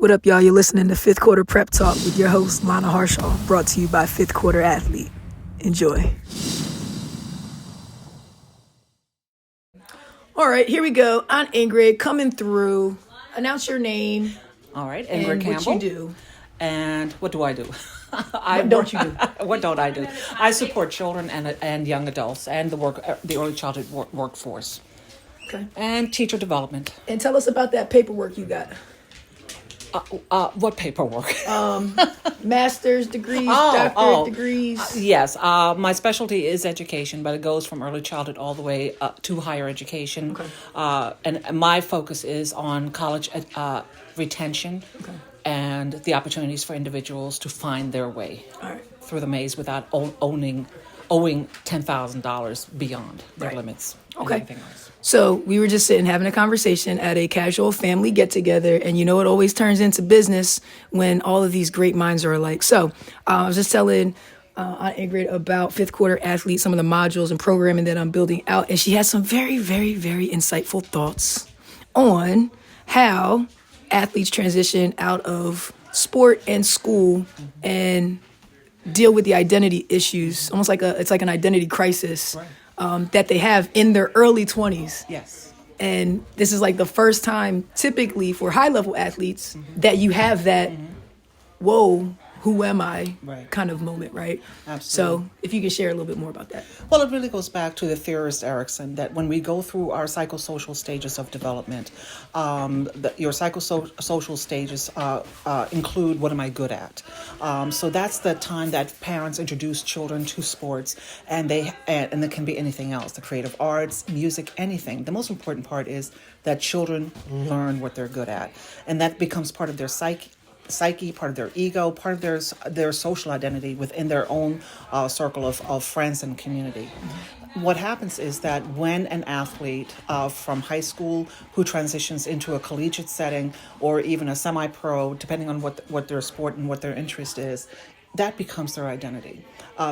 What up, y'all? You're listening to Fifth Quarter Prep Talk with your host, Lana Harshaw, brought to you by Fifth Quarter Athlete. Enjoy. All right, here we go. I'm Ingrid, coming through. Announce your name. All right, and Ingrid Campbell. What you do. And what do I do? What don't you do? What don't I do? I support children and young adults and the early childhood workforce. Okay. And teacher development. And tell us about that paperwork you got. What paperwork? Master's degrees, doctorate degrees. Yes. My specialty is education, but it goes from early childhood all the way to higher education. Okay. And my focus is on college retention and the opportunities for individuals to find their way through the maze without owing $10,000 beyond their limits. Okay. And everything else. So we were just sitting having a conversation at a casual family get-together, and it always turns into business when all of these great minds are alike. So I was just telling Aunt Ingrid about Fifth Quarter Athlete, some of the modules and programming that I'm building out, and she has some very, very, very insightful thoughts on how athletes transition out of sport and school and deal with the identity issues, almost like it's like an identity crisis. That they have in their early 20s. Yes. And this is like the first time typically for high-level athletes that you have that, whoa, who am I kind of moment, right? Absolutely. So if you can share a little bit more about that. Well, it really goes back to the theorist Erickson, that when we go through our psychosocial stages of development, your psychosocial stages include what am I good at? So that's the time that parents introduce children to sports, and it can be anything else, the creative arts, music, anything. The most important part is that children learn what they're good at, and that becomes part of their psyche, part of their ego, part of their social identity within their own circle of friends and community. What happens is that when an athlete from high school who transitions into a collegiate setting or even a semi-pro, depending on what their sport and what their interest is, that becomes their identity.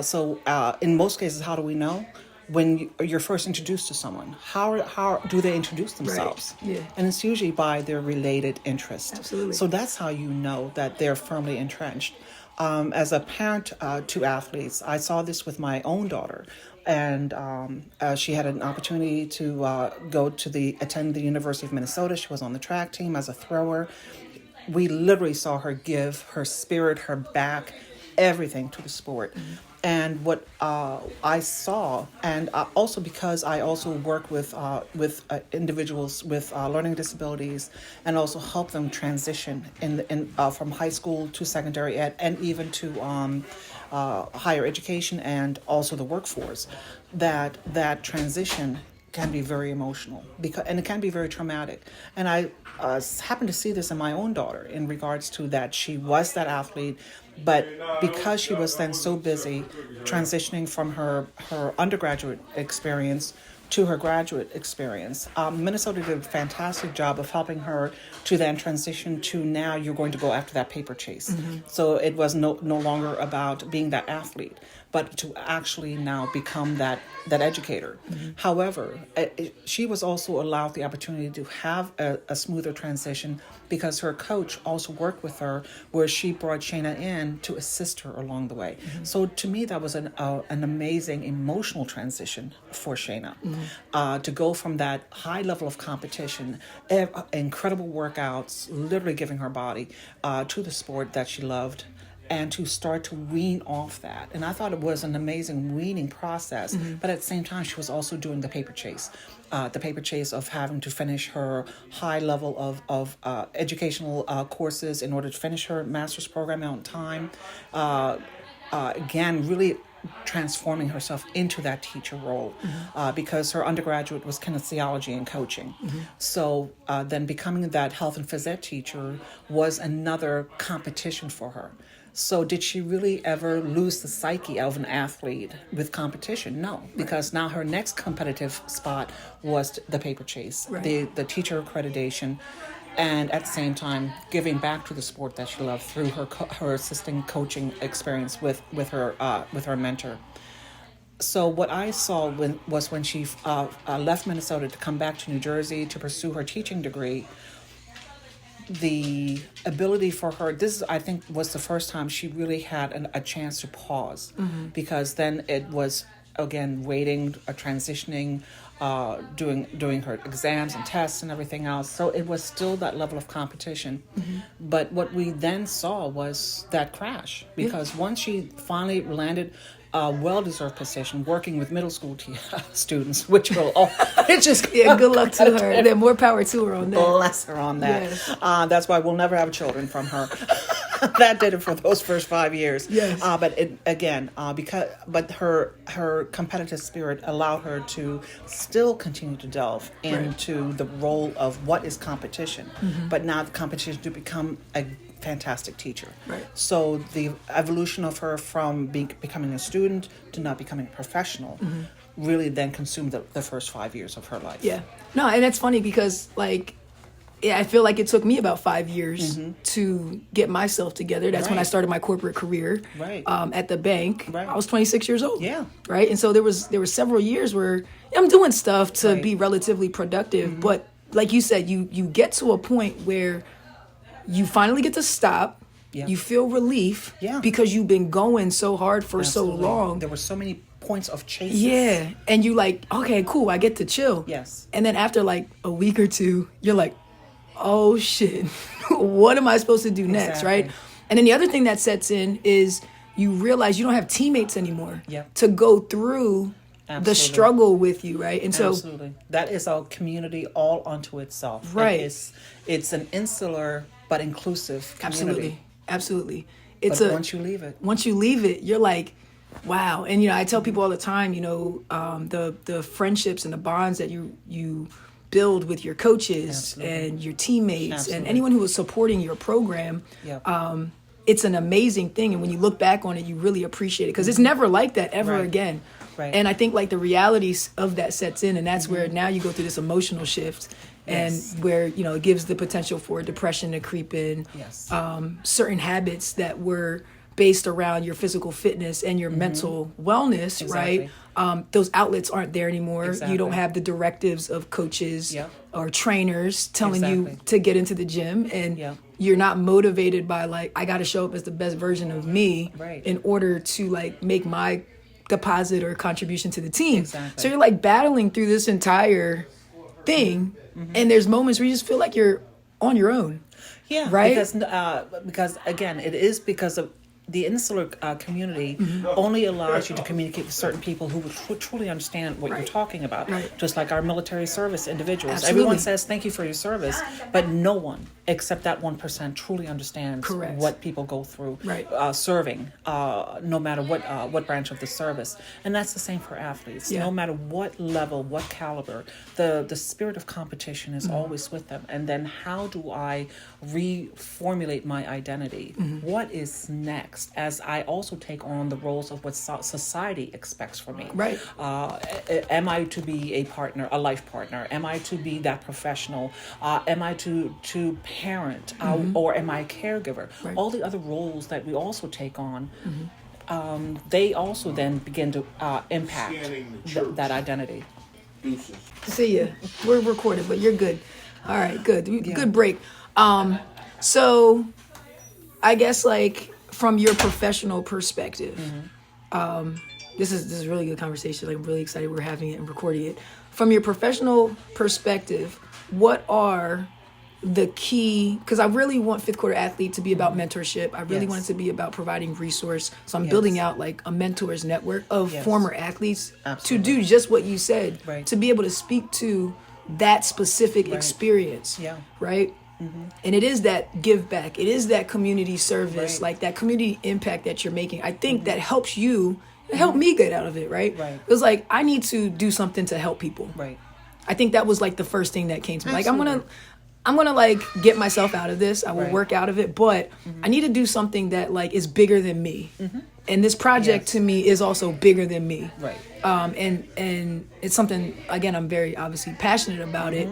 So in most cases, how do we know? When you're first introduced to someone, how do they introduce themselves? Right. Yeah. And it's usually by their related interest. Absolutely. So that's how you know that they're firmly entrenched. As a parent to athletes, I saw this with my own daughter, and she had an opportunity to attend the University of Minnesota. She was on the track team as a thrower. We literally saw her give her spirit, her back, everything to the sport. And what I saw, and also because I also work with individuals with learning disabilities, and also help them transition from high school to secondary ed, and even to higher education, and also the workforce, that transition can be very emotional and it can be very traumatic. And I happened to see this in my own daughter in regards to that. She was that athlete, but because she was then so busy transitioning from her undergraduate experience to her graduate experience, Minnesota did a fantastic job of helping her to then transition to now you're going to go after that paper chase. So it was no longer about being that athlete, but to actually now become that educator. However, she was also allowed the opportunity to have a smoother transition because her coach also worked with her, where she brought Shayna in to assist her along the way. So to me, that was an amazing emotional transition for Shayna, to go from that high level of competition, incredible workouts, literally giving her body to the sport that she loved, and to start to wean off that. And I thought it was an amazing weaning process, but at the same time, she was also doing the paper chase of having to finish her high level of educational courses in order to finish her master's program on time. Again, really transforming herself into that teacher role, because her undergraduate was kinesiology and coaching. So then becoming that health and phys ed teacher was another competition for her. So did she really ever lose the psyche of an athlete with competition? No, because now her next competitive spot was the paper chase, the teacher accreditation, and at the same time giving back to the sport that she loved through her assisting coaching experience with her mentor. So what I saw was when she left Minnesota to come back to New Jersey to pursue her teaching degree, the ability for her, this I think was the first time she really had a chance to pause, because then it was again waiting, transitioning, doing her exams and tests and everything else. So it was still that level of competition. But what we then saw was that crash, because once she finally landed a well-deserved position working with middle school students, which will it just Yeah, good luck to her. And then more power to her on that. bless her on that. Yes. That's why we'll never have children from her. That did it for those first 5 years. Yes. But it, again, but her competitive spirit allowed her to still continue to delve into the role of what is competition. But now the competition to become a fantastic teacher. Right. So the evolution of her from becoming a student to now becoming a professional really then consumed the first 5 years of her life. Yeah. No, and it's funny because, like, yeah, I feel like it took me about 5 years to get myself together. That's when I Right. started my corporate career Right. At the bank. Right. I was 26 years old. Yeah. Right. And so there were several years where I'm doing stuff to Right. be relatively productive. But like you said, you get to a point where you finally get to stop. Yeah. You feel relief because you've been going so hard for Absolutely. so long. There were so many points of chase. Yeah. And you like, okay, cool, I get to chill. Yes. And then after like a week or two, you're like, oh shit, what am I supposed to do next, Exactly. right? And then the other thing that sets in is you realize you don't have teammates anymore Yep. to go through the Absolutely. struggle with you, right? And so, Absolutely. That is a community all unto itself. Right. It's an insular but inclusive community. absolutely. But once you leave it, You're like, wow. And, I tell people all the time, the friendships and the bonds that you build with your coaches Absolutely. and your teammates Absolutely. and anyone who is supporting your program. Yep. It's an amazing thing. And when you look back on it, you really appreciate it because it's never like that ever Right. again. Right. And I think like the realities of that sets in, and that's where now you go through this emotional shift. Yes. And where, it gives the potential for depression to creep in. Yes. Certain habits that were based around your physical fitness and your mental wellness, Exactly. right? Those outlets aren't there anymore. Exactly. You don't have the directives of coaches Yep. or trainers telling you Exactly. to get into the gym. And Yep. you're not motivated by like, I got to show up as the best version of me Right. in order to like make my deposit or contribution to the team. Exactly. So you're like battling through this entire thing. And there's moments where you just feel like you're on your own. Yeah, Right? Because again, it is because of the insular community only allows you to communicate with certain people who would truly understand what you're talking about. Right. Just like our military service individuals. Absolutely. Everyone says thank you for your service, but no one except that 1% truly understands Correct. what people go through Right. serving, no matter what branch of the service. And that's the same for athletes. Yeah. No matter what level, what caliber, the spirit of competition is always with them. And then how do I reformulate my identity? What is next? As I also take on the roles of what society expects from me. Right. Am I to be a partner, a life partner? Am I to be that professional? Am I to parent? Or am I a caregiver? Right. All the other roles that we also take on, they also then begin to impact that identity. See ya. We're recorded, but you're good. All right, good. Good break. So I guess like from your professional perspective, this is a really good conversation. Like, I'm really excited we're having it and recording it. From your professional perspective, what are the key, because I really want fifth quarter athlete to be about mentorship. I really Yes. want it to be about providing resource. So I'm Yes. building out like a mentors network of Yes. former athletes Absolutely. to do just what you said, Right. to be able to speak to that specific experience, Yeah. right? And it is that give back. It is that community service, Right. like that community impact that you're making. I think that helps you, it helped me get out of it, right? Right. It was like, I need to do something to help people. Right. I think that was like the first thing that came to me. Like, Absolutely. I'm gonna like get myself out of this. I will Right. work out of it, but I need to do something that like is bigger than me. And this project Yes. to me is also bigger than me. Right. And it's something, again, I'm very obviously passionate about it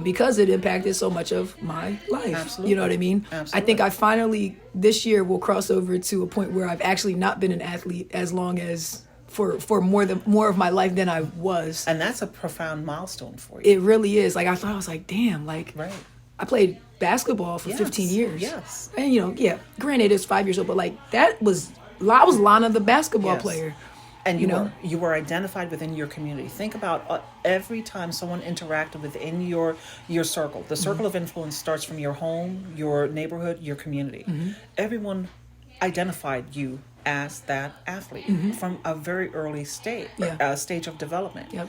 because it impacted so much of my life. Absolutely. You know what I mean? Absolutely. I think I finally this year will cross over to a point where I've actually not been an athlete as long as for more of my life than I was. And that's a profound milestone for you. It really is. Like, I thought, I was like, damn, like, Right. I played basketball for 15 years. Yes. And, granted, it's 5 years old, but like I was Lana, the basketball player. And you were identified within your community. Think about every time someone interacted within your circle. The circle of influence starts from your home, your neighborhood, your community. Everyone identified you as that athlete from a very early stage of development. Yep.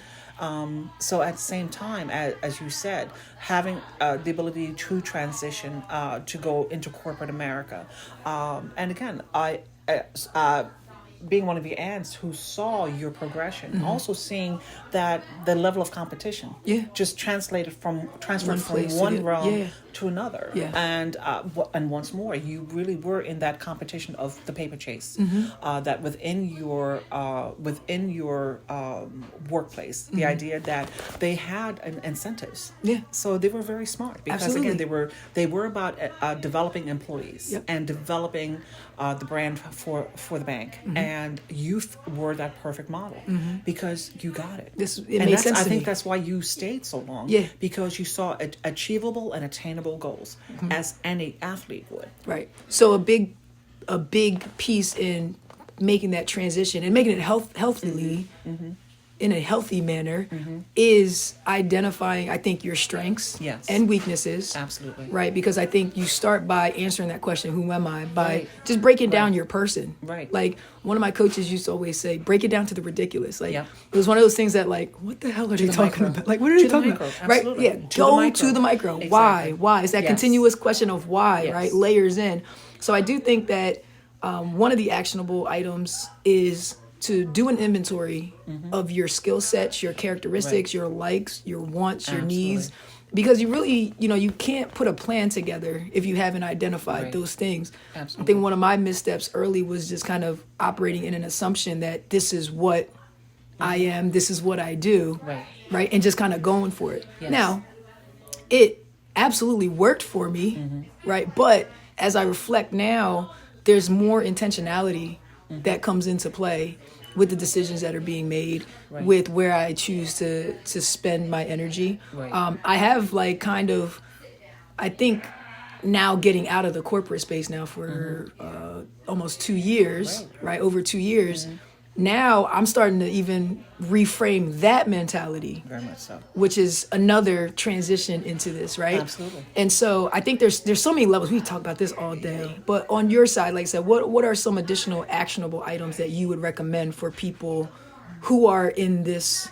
So at the same time, as you said, having the ability to transition to go into corporate America, and again, I being one of the aunts who saw your progression, also seeing that the level of competition just transferred from one realm to another. And once more, you really were in that competition of the paper chase, that within your workplace, the idea that they had incentives. So they were very smart because again, they were about developing employees and developing the brand for the bank. And you were that perfect model because you got it. It made sense to me. I think that's why you stayed so long. Because you saw achievable and attainable goals as any athlete would. Right. So a big piece in making that transition and making it healthily in a healthy manner is identifying, I think, your strengths and weaknesses. Absolutely. Right? Because I think you start by answering that question, who am I? By just breaking down your person. Right. Like one of my coaches used to always say, break it down to the ridiculous. Like it was one of those things that like, what the hell are they talking about? Like, what are they talking about? Absolutely. Right? Yeah. Go to the micro. Exactly. Why? It's that continuous question of why, right? Layers in. So I do think that one of the actionable items is to do an inventory of your skill sets, your characteristics, your likes, your wants, your needs, because you really, you can't put a plan together if you haven't identified those things. I think one of my missteps early was just kind of operating in an assumption that this is what I am, this is what I do, right? And just kind of going for it. Now, it absolutely worked for me, right? But as I reflect now, there's more intentionality that comes into play with the decisions that are being made, with where I choose to spend my energy. I have I think now getting out of the corporate space now for almost 2 years, right? Over 2 years. Now I'm starting to even reframe that mentality. Very much so. Which is another transition into this, right? Absolutely. And so I think there's so many levels. We talk about this all day. But on your side, like I said, what are some additional actionable items that you would recommend for people who are in this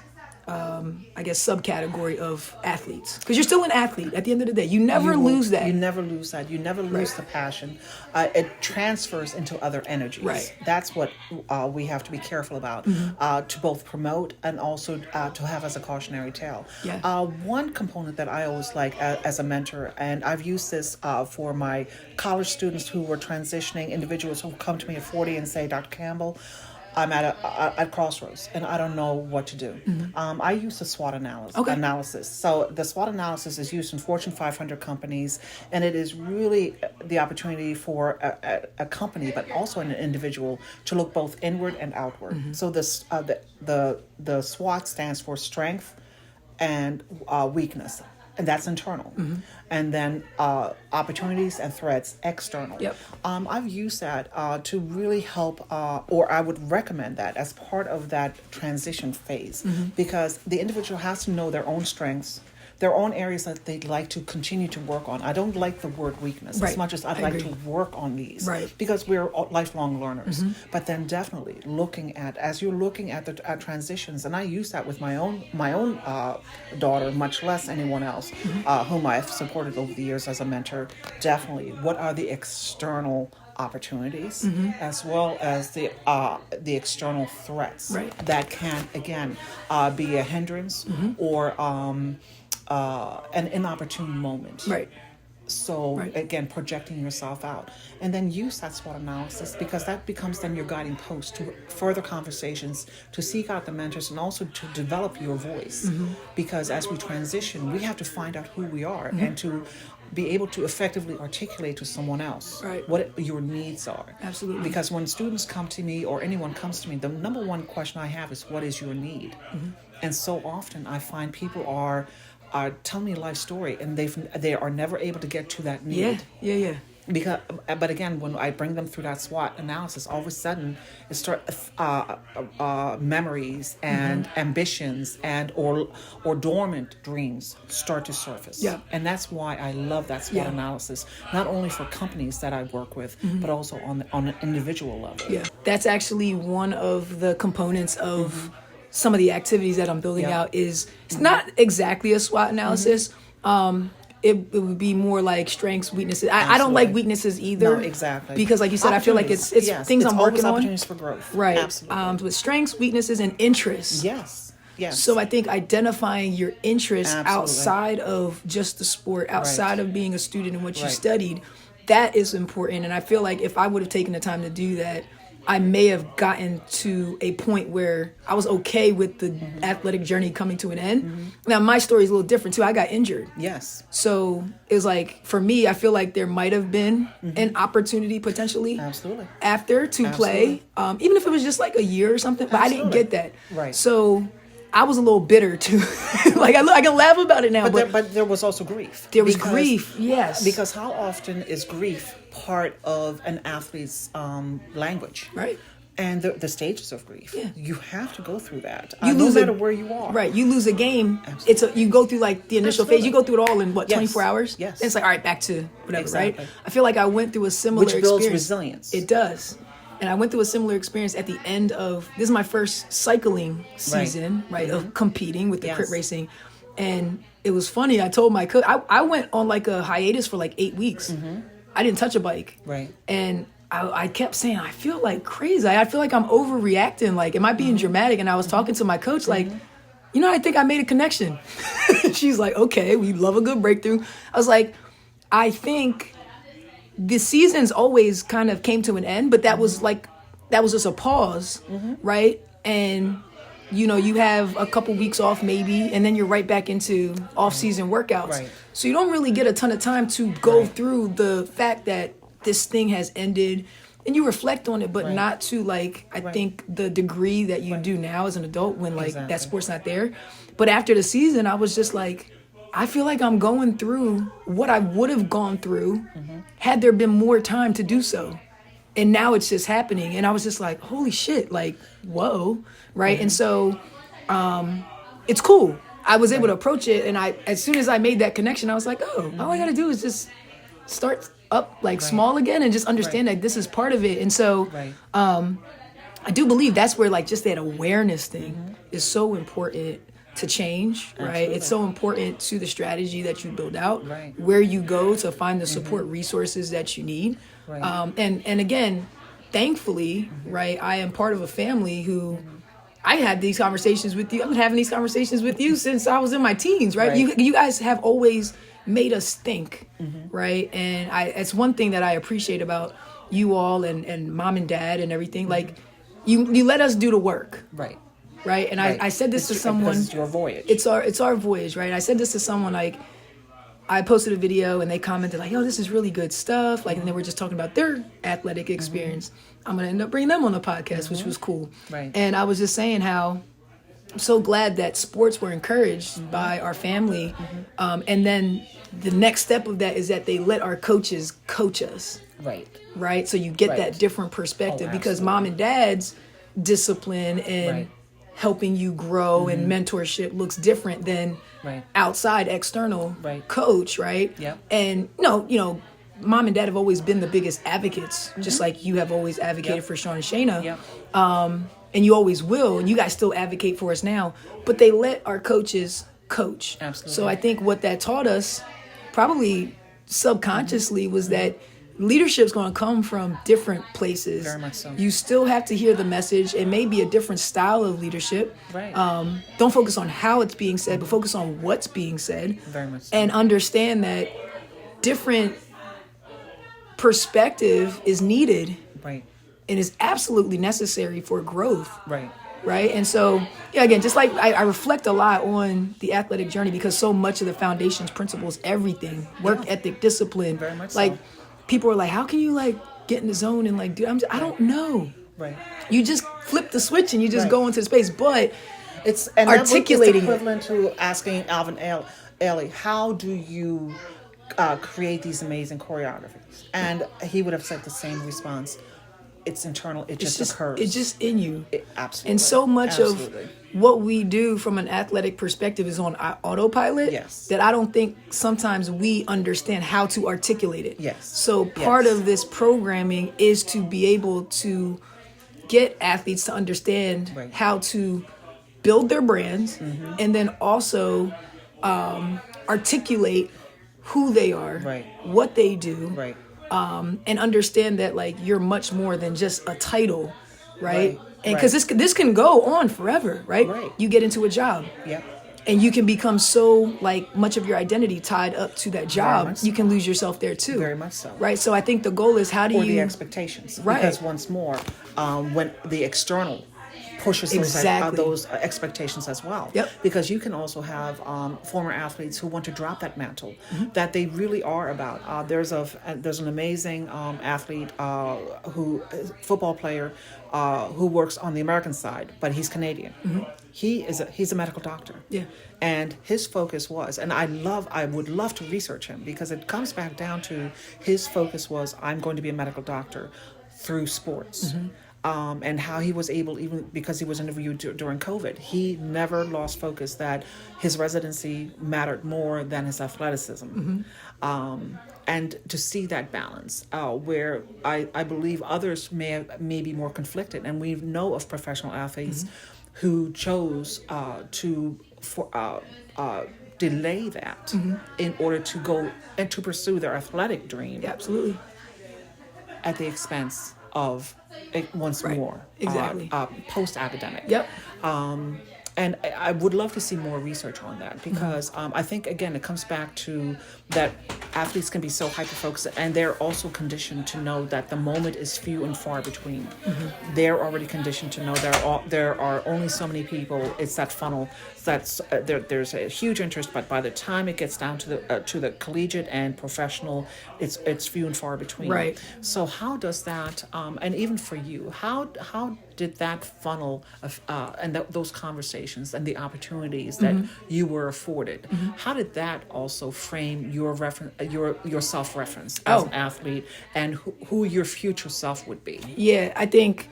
subcategory of athletes? Because you're still an athlete at the end of the day. You never lose that. You never lose that. You never lose the passion. It transfers into other energies. Right. That's what we have to be careful about, to both promote and also to have as a cautionary tale. One component that I always like as a mentor, and I've used this for my college students who were transitioning, individuals who come to me at 40 and say, Dr. Campbell, I'm at crossroads and I don't know what to do. I use the SWOT analysis. So the SWOT analysis is used in Fortune 500 companies, and it is really the opportunity for a company, but also an individual, to look both inward and outward. So the SWOT stands for strength and weakness. And that's internal. And then opportunities and threats, external. I've used that to really help, or I would recommend that as part of that transition phase, because the individual has to know their own strengths, their own areas that they'd like to continue to work on. I don't like the word weakness as much as I'd like to work on these, because we're lifelong learners. But then definitely as you're looking at the transitions, and I use that with my own daughter, much less anyone else whom I've supported over the years as a mentor. Definitely, what are the external opportunities as well as the external threats that can again be a hindrance or an inopportune moment. So again, projecting yourself out, and then use that SWOT analysis, because that becomes then your guiding post to further conversations, to seek out the mentors, and also to develop your voice. Because as we transition, we have to find out who we are and to be able to effectively articulate to someone else what your needs are. Absolutely. Because when students come to me or anyone comes to me, the number one question I have is, what is your need? And so often I find people are tell me a life story, and they are never able to get to that need. Yeah. Because, but again, when I bring them through that SWOT analysis, all of a sudden it starts memories and ambitions and or dormant dreams start to surface. Yeah. And that's why I love that SWOT analysis, not only for companies that I work with, but also on an individual level. Yeah, that's actually one of the components of some of the activities that I'm building out. Is it's not exactly a SWOT analysis. It would be more like strengths, weaknesses. I don't like weaknesses either. No, exactly. Because like you said, I feel like it's things I'm working on. Opportunities for growth. Right. Absolutely. With strengths, weaknesses, and interests. Yes. So I think identifying your interests outside of just the sport, outside of being a student and what you studied, that is important. And I feel like if I would have taken the time to do that, I may have gotten to a point where I was okay with the athletic journey coming to an end. Now, my story is a little different, too. I got injured. Yes. So it was like, for me, I feel like there might have been an opportunity potentially after to play, even if it was just like a year or something. But I didn't get that. Right. So I was a little bitter, too. Like, I can laugh about it now. But there was also grief. There was grief, yes. Because how often is grief part of an athlete's language? Right. And the stages of grief. Yeah. You have to go through that. No matter where you are. Right. You lose a game. You go through like the initial phase. You go through it all in 24 hours? Yes. Then it's like, all right, back to whatever, right? I feel like I went through a similar experience. Which builds resilience. It does. And I went through a similar experience at the end of, this is my first cycling season, right, of competing with the crit racing. And it was funny. I told my coach, I went on like a hiatus for like 8 weeks. I didn't touch a bike. Right. And I kept saying, I feel like crazy. I feel like I'm overreacting. Like, am I being dramatic? And I was talking to my coach, like, I think I made a connection. She's like, okay, we love a good breakthrough. I was like, I think the seasons always kind of came to an end, but that was just a pause, right? And you have a couple weeks off maybe, and then you're right back into off-season workouts. Right. So you don't really get a ton of time to go through the fact that this thing has ended, and you reflect on it, but not to I think the degree that you do now as an adult when that sport's not there. But after the season, I was just like, I feel like I'm going through what I would have gone through had there been more time to do so. And now it's just happening. And I was just like, holy shit, like, whoa, right? And so it's cool. I was able to approach it. And as soon as I made that connection, I was like, oh, all I got to do is just start up small again and just understand that this is part of it. And so I do believe that's where just that awareness thing is so important to change, right? Absolutely. It's so important to the strategy that you build out, where you go to find the support resources that you need. Right. And again, thankfully, right, I am part of a family who I had these conversations with you. I've been having these conversations with you since I was in my teens, right? You guys have always made us think, right? And it's one thing that I appreciate about you all and mom and dad and everything. Like, you let us do the work. Right. And I said this to someone. It's your voyage. It's our voyage, right? I said this to someone, like, I posted a video and they commented like, "Yo, this is really good stuff." Like, and they were just talking about their athletic experience. I'm gonna end up bringing them on the podcast, which was cool. Right. And I was just saying how I'm so glad that sports were encouraged by our family. And then the next step of that is that they let our coaches coach us. Right. So you get that different perspective because mom and dad's discipline and helping you grow and mentorship looks different than outside external coach, right? And mom and dad have always been the biggest advocates, just like you have always advocated for Sean and Shayna. And you always will, and you guys still advocate for us now, but they let our coaches coach. Absolutely. So I think what that taught us, probably subconsciously, was that leadership's going to come from different places. Very much so. You still have to hear the message. It may be a different style of leadership. Don't focus on how it's being said, but focus on what's being said. Very much so. And understand that different perspective is needed. And is absolutely necessary for growth. Right. And so, again, just like I reflect a lot on the athletic journey because so much of the foundation's principles, everything, work ethic, discipline. Very much like, so. People are like, how can you get in the zone and do? I don't know. You just flip the switch and you just go into the space. But it's articulating it's equivalent to asking Alvin Ellie, how do you create these amazing choreographies? And he would have said the same response. It's internal. It just occurs. It's just in you. Absolutely. And so much Absolutely. of what we do from an athletic perspective is on autopilot. Yes. That I don't think sometimes we understand how to articulate it. Yes. So part Yes. of this programming is to be able to get athletes to understand Right. how to build their brands, and then also articulate who they are, Right. what they do, Right. and understand that like you're much more than just a title, right? Right, And because this can go on forever, right? Right. You get into a job, Yeah. and you can become so like much of your identity tied up to that job, much so. you can lose yourself there too. Very much so. right? So I think the goal is how do Or you the expectations. Right. Because once more, when the external pushes Exactly. those expectations as well. Yep. Because you can also have former athletes who want to drop that mantle Mm-hmm. that they really are about. There's an amazing athlete football player who works on the American side, but he's Canadian. He's a medical doctor. Mm-hmm. Yeah. And his focus was, and I would love to research him because it comes back down to his focus was, I'm going to be a medical doctor through sports. Mm-hmm. And how he was able, even because he was interviewed during COVID, he never lost focus that his residency mattered more than his athleticism. And to see that balance, where I believe others may be more conflicted, and we know of professional athletes who chose to delay that in order to go and to pursue their athletic dream Yeah, absolutely. at the expense of it once Right. more Exactly. post-academic. Yep. And I would love to see more research on that because I think, again, it comes back to that athletes can be so hyper-focused and they're also conditioned to know that the moment is few and far between. They're already conditioned to know there are only so many people. It's that funnel. That's there's a huge interest, but by the time it gets down to the collegiate and professional, it's few and far between. Right. So how does that, and even for you, how did that funnel of and those conversations and the opportunities that you were afforded, how did that also frame your your self-reference as an athlete and who your future self would be? Yeah, I think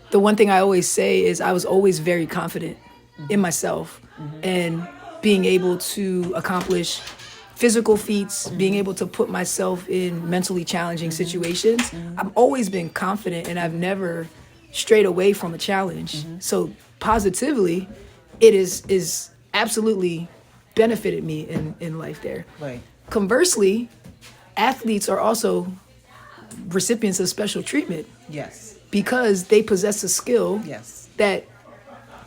the one thing I always say is I was always very confident in myself and being able to accomplish physical feats, being able to put myself in mentally challenging situations. I've always been confident and I've never strayed away from a challenge. So positively, it is absolutely benefited me in life there. Right. Conversely, athletes are also recipients of special treatment Yes. because they possess a skill Yes. that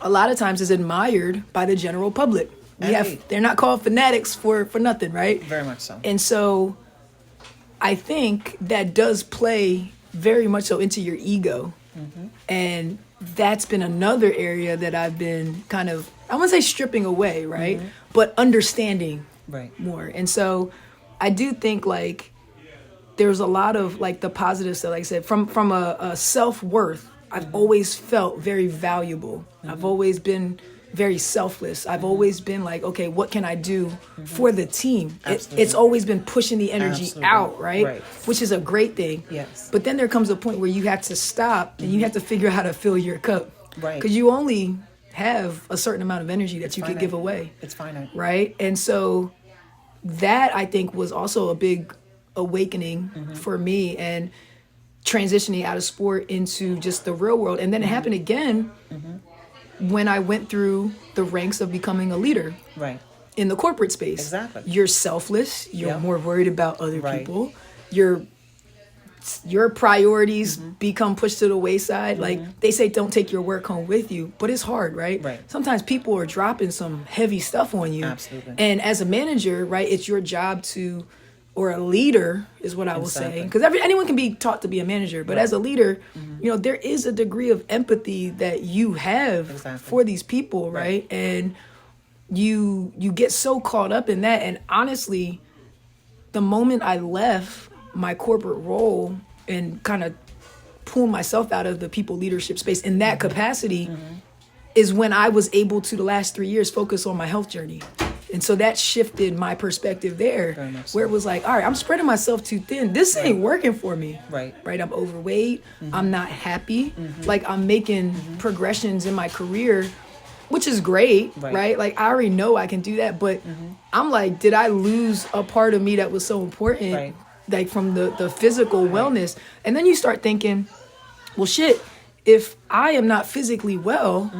a lot of times is admired by the general public. Indeed. They're not called fanatics for nothing, right? Very much so. And so I think that does play very much so into your ego. And that's been another area that I've been kind of, I wouldn't say stripping away, right? But understanding Right. more. And so I do think like there's a lot of like the positives that, like I said, from a self-worth, I've always felt very valuable. I've always been very selfless. I've always been like, okay, what can I do for the team? It's always been pushing the energy Absolutely. out, right? Right. Which is a great thing. Yes. But then there comes a point where you have to stop and you have to figure out how to fill your cup. Right. Because you only have a certain amount of energy that you can finite. give away. It's finite. Right? And so that I think was also a big awakening for me and transitioning out of sport into just the real world. And then it happened again when I went through the ranks of becoming a leader Right. in the corporate space. Exactly. You're selfless. You're Yeah. more worried about other Right. people. Your priorities become pushed to the wayside. Like they say, don't take your work home with you, but it's hard, right? Right. Sometimes people are dropping some heavy stuff on you. Absolutely. And as a manager, right, it's your job to, or a leader is what I will say. Exactly. Because anyone can be taught to be a manager, but as a leader, you know, there is a degree of empathy that you have Exactly. for these people, right? And you get so caught up in that. And honestly, the moment I left my corporate role and kind of pulled myself out of the people leadership space in that capacity is when I was able to, the last 3 years, focus on my health journey. And so that shifted my perspective there, Very much where so. it was like, all right, I'm spreading myself too thin. This ain't working for me. Right. Right. I'm overweight. I'm not happy. Like, I'm making progressions in my career, which is great. Right. Like, I already know I can do that. But I'm like, did I lose a part of me that was so important? Right. Like, from the physical wellness. And then you start thinking, well, shit, if I am not physically well,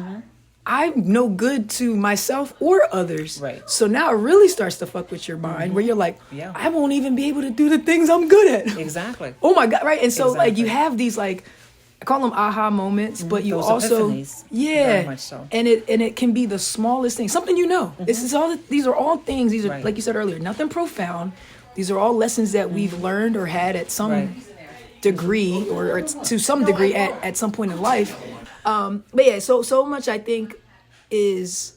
I'm no good to myself or others. Right. So now it really starts to fuck with your mind, where you're like, Yeah. I won't even be able to do the things I'm good at. Exactly. Oh my God. Right. And so like you Exactly. have these, like, I call them aha moments, but you Those also, epiphanies. yeah, Very much so. and it can be the smallest thing, something This is all. These are all things. These are, Right. like you said earlier, nothing profound. These are all lessons that we've learned or had at some Right. degree, or to some degree at some point in life. But yeah, so much I think is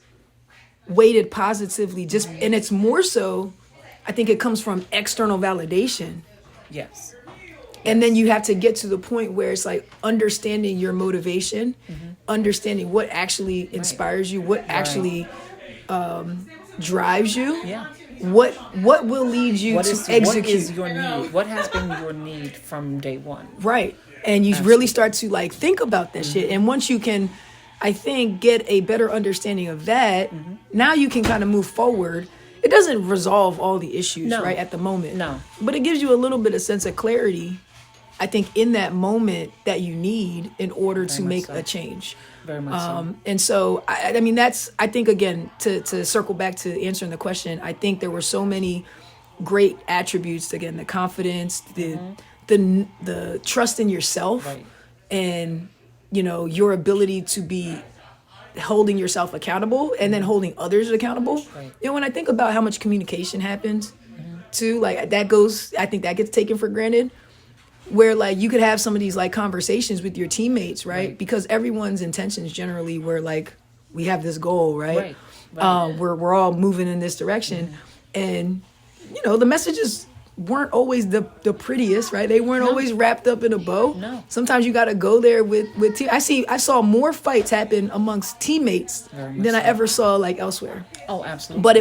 weighted positively. Just and it's more so, I think it comes from external validation. Yes. And then you have to get to the point where it's like understanding your motivation, understanding what actually inspires you, what actually drives you, Yeah. what will lead you What to is execute. What is your need? What has been your need from day one? Right. And you really start to like think about that shit. And once you can, I think, get a better understanding of that, now you can kind of move forward. It doesn't resolve all the issues, No. right, at the moment. No. But it gives you a little bit of sense of clarity, I think, in that moment that you need in order to much make so. a change. Very much so. And so, I mean, I think, again, to circle back to answering the question, I think there were so many great attributes, again, the confidence, the trust in yourself, Right. and, you know, your ability to be holding yourself accountable and then holding others accountable. Right. You know, when I think about how much communication happens too, like I think that gets taken for granted, where like you could have some of these like conversations with your teammates, right? Because everyone's intentions generally were like, we have this goal, right? We're all moving in this direction. And, you know, the messages weren't always the prettiest, right? They weren't always wrapped up in a bow. No. Sometimes you got to go there with I saw more fights happen amongst teammates Very much than I so. ever saw like elsewhere. Oh, absolutely. But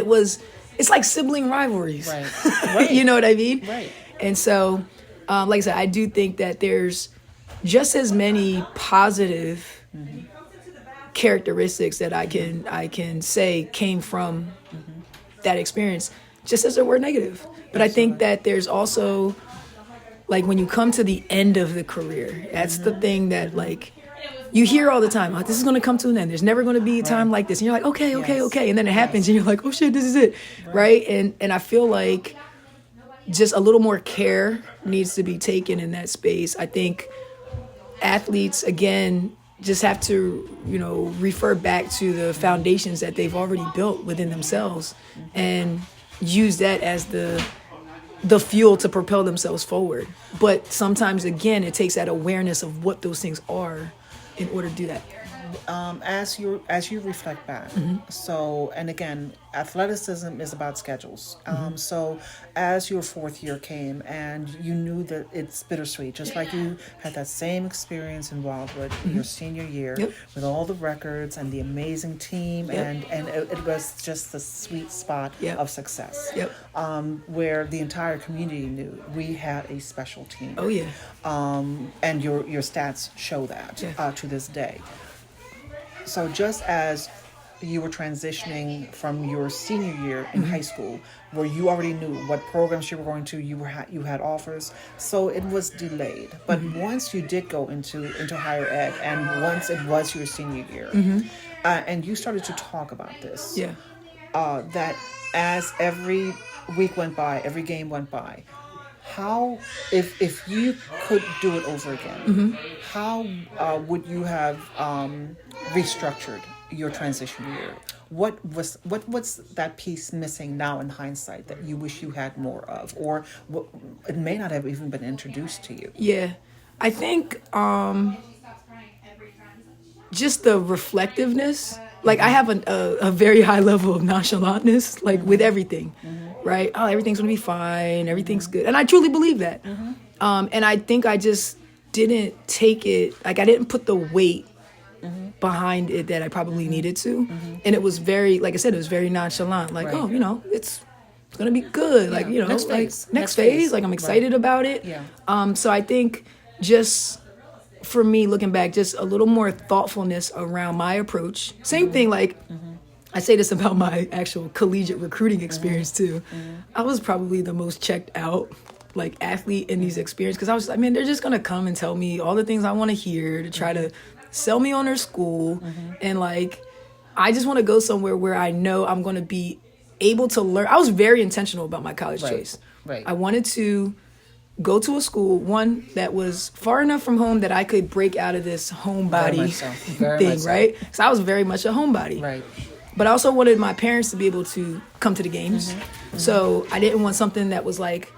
it's like sibling rivalries. Right. You know what I mean? Right. And so, like I said, I do think that there's just as many positive characteristics that I can say came from that experience, just as there were negative. But I think that there's also, like, when you come to the end of the career, that's the thing that, like, you hear all the time, oh, this is going to come to an end. There's never going to be a time like this. And you're like, okay. And then it happens and you're like, oh shit, this is it. Right. And I feel like just a little more care needs to be taken in that space. I think athletes, again, just have to, you know, refer back to the foundations that they've already built within themselves and use that as the fuel to propel themselves forward. But sometimes, again, it takes that awareness of what those things are in order to do that. As you reflect back, so, and again, athleticism is about schedules. So as your fourth year came and you knew that it's bittersweet, just like you had that same experience in Wildwood your senior year, with all the records and the amazing team, and it was just the sweet spot of success, where the entire community knew we had a special team. Oh yeah. And your stats show that to this day. So just as you were transitioning from your senior year in high school, where you already knew what programs you were going to, you had offers, so it was delayed. But once you did go into higher ed, and once it was your senior year, and you started to talk about this, that as every week went by, every game went by, how, if you could do it over again, how would you have restructured your transition year? What's that piece missing now in hindsight that you wish you had more of, or it may not have even been introduced to you? Yeah, I think just the reflectiveness. Like, I have a very high level of nonchalantness, like, with everything, right? Oh, everything's gonna be fine, everything's good, and I truly believe that. And I think I just didn't take it, like, I didn't put the weight behind it that I probably needed to. And it was very, like I said, it was very nonchalant. Like, oh, it's going to be good. Like, next phase. Like, I'm excited about it. Yeah. So I think just for me, looking back, just a little more thoughtfulness around my approach. Same thing, like, I say this about my actual collegiate recruiting experience too. I was probably the most checked out like athlete in these experiences because I was like, man, they're just gonna come and tell me all the things I want to hear to try to sell me on their school, and like I just want to go somewhere where I know I'm gonna be able to learn. I was very intentional about my college choice. Right. I wanted to go to a school, one that was far enough from home that I could break out of this homebody thing, right? Because I was very much a homebody. Right. But I also wanted my parents to be able to come to the games. So I didn't want something that was like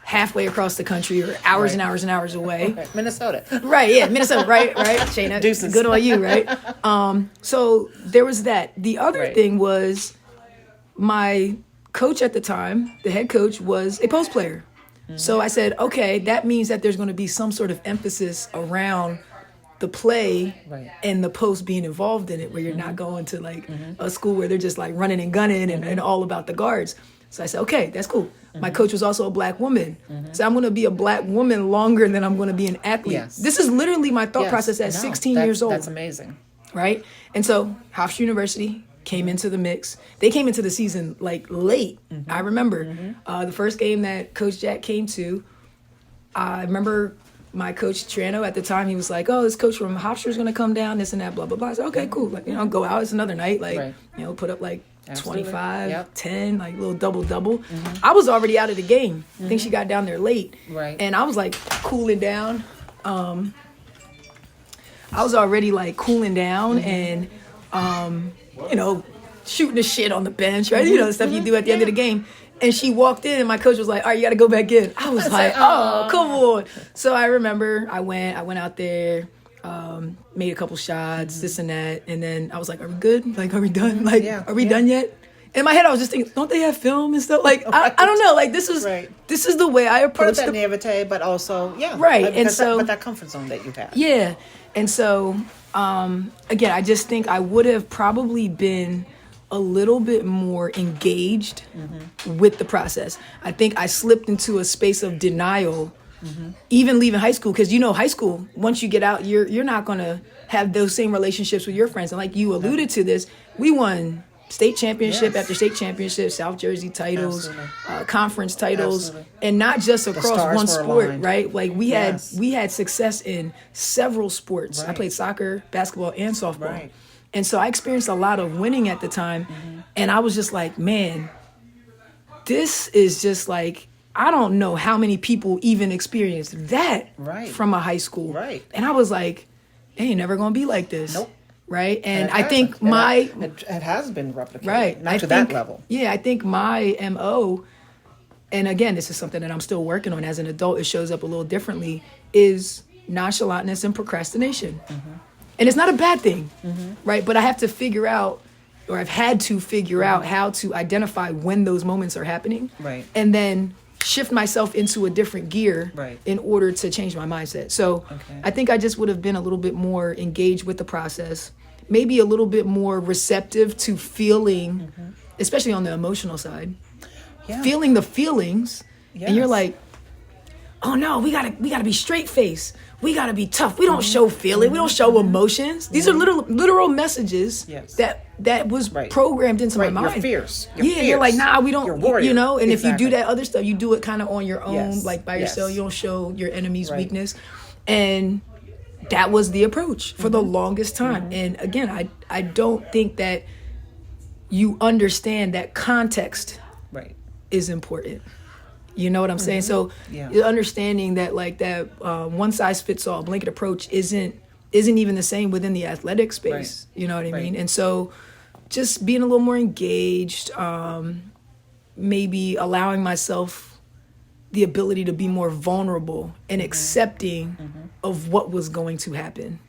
halfway across the country or hours and hours and hours away. Okay. Minnesota. Right, yeah, Minnesota, right, Shayna, Deuces. good on you, right? So there was that. The other thing was my coach at the time, the head coach, was a post player. So I said, okay, that means that there's going to be some sort of emphasis around the play and the post being involved in it, where you're not going to like a school where they're just like running and gunning and all about the guards. So I said, okay, that's cool. My coach was also a black woman. So I'm going to be a black woman longer than I'm going to be an athlete. Yes. This is literally my thought process at 16 years old. That's amazing. Right? And so Hofstra University came into the mix. They came into the season like late. I remember the first game that Coach Jack came to, I remember my coach Trano at the time, he was like, oh, this coach from Hofstra is going to come down, this and that, blah, blah, blah. I said, okay, cool. Like, go out. It's another night. Like, put up like 25, 10, like little double. I was already out of the game. I think she got down there late. Right. And I was like cooling down. I was already like cooling down and, shooting the shit on the bench, right? The stuff you do at the end of the game. And she walked in and my coach was like, all right, you got to go back in. I was like, oh, come on. So I remember I went out there, made a couple shots, this and that. And then I was like, are we good? Like, are we done? Like, are we done yet? In my head, I was just thinking, don't they have film and stuff? Like, I don't know. Like, this is the way I approach that naivete, but also, right. And so, but that comfort zone that you have. Yeah. And so, again, I just think I would have probably been a little bit more engaged with the process. I think I slipped into a space of denial, even leaving high school, because high school, once you get out, you're not going to have those same relationships with your friends. And like you alluded to this, we won state championship after state championship, South Jersey titles, conference titles, and not just across one sport, right? Like we had success in several sports. I played soccer, basketball, and softball. Right. And so I experienced a lot of winning at the time. And I was just like, man, this is just like, I don't know how many people even experienced that from a high school. Right. And I was like, it ain't never going to be like this. Nope. Right. And I think it has been replicated. Right. Not to that level. Yeah. I think my MO, and again, this is something that I'm still working on as an adult, it shows up a little differently, is nonchalantness and procrastination. And it's not a bad thing, right? But I have to figure out, or I've had to figure out how to identify when those moments are happening. Right. And then shift myself into a different gear in order to change my mindset. So I think I just would have been a little bit more engaged with the process, maybe a little bit more receptive to feeling, especially on the emotional side, feeling the feelings. And you're like, oh no, we gotta be straight face. We gotta be tough. We don't show feeling. We don't show emotions. These are literal messages that was programmed into my mind. You're fierce. You're like, nah, we don't. You're warrior. And if you do that other stuff, you do it kind of on your own, like by yourself. You don't show your enemy's weakness. And that was the approach for the longest time. And again, I don't think that you understand that context is important. You know what I'm saying? So the understanding that like that one size fits all blanket approach isn't even the same within the athletic space. You know what I mean? And so just being a little more engaged, maybe allowing myself the ability to be more vulnerable and accepting of what was going to happen.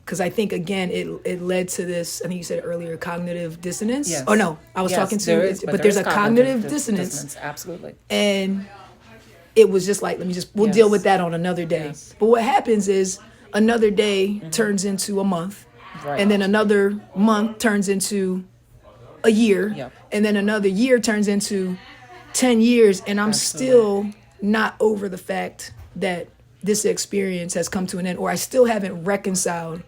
Because I think, again, it led to this, I think you said earlier, cognitive dissonance. Yes. Oh, no, I was talking to, but there's a cognitive dissonance. Absolutely. And it was just like, we'll deal with that on another day. But what happens is another day turns into a month, Right. And then another month turns into a year. Yep. And then another year turns into 10 years. And I'm Absolutely. still not over the fact that this experience has come to an end, or I still haven't reconciled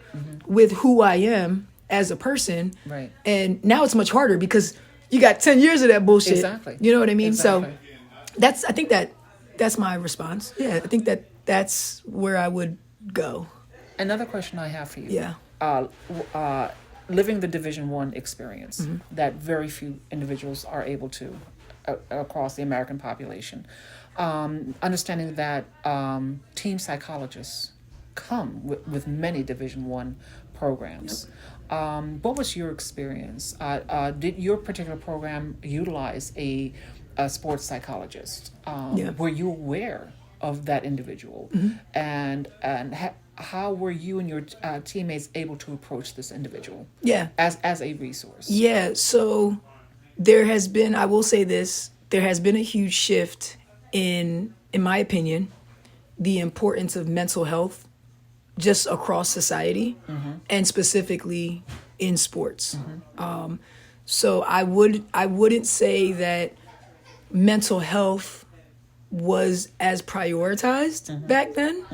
with who I am as a person. Right. And now it's much harder because you got 10 years of that bullshit. Exactly. You know what I mean? Exactly. So I think that's my response. Yeah, I think that's where I would go. Another question I have for you. Yeah. Living the Division I experience that very few individuals are able to across the American population. Understanding that team psychologists come with many Division I programs. What was your experience? Did your particular program utilize a sports psychologist? Were you aware of that individual? And how were you and your teammates able to approach this individual? Yeah. As a resource? Yeah. So there has been, I will say this, there has been a huge shift in my opinion, the importance of mental health just across society and specifically in sports. So I wouldn't say that mental health was as prioritized back then.